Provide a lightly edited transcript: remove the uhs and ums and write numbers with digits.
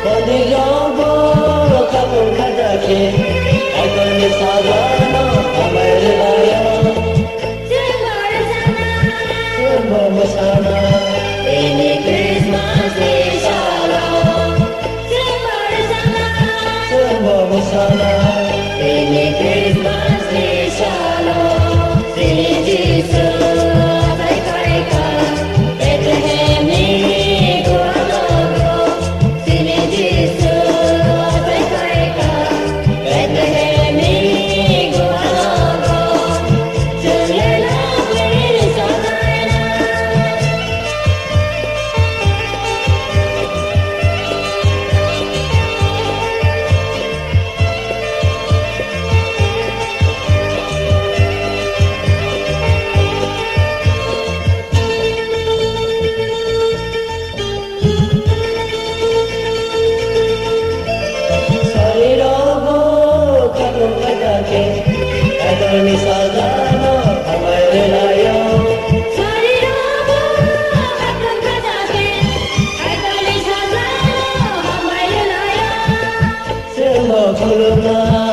Podirogo kapun kadake agar misagano amarlayo Semua sana ini Christmas di Shalom Semua sana ini Christmas di Shalom Sini Jesus mereka Bethlehem ni gua-gua Sini Jesus mereka Bethlehem ni gua-gua Jadilah beri sana Agar misagano amarlayo Semua kuluna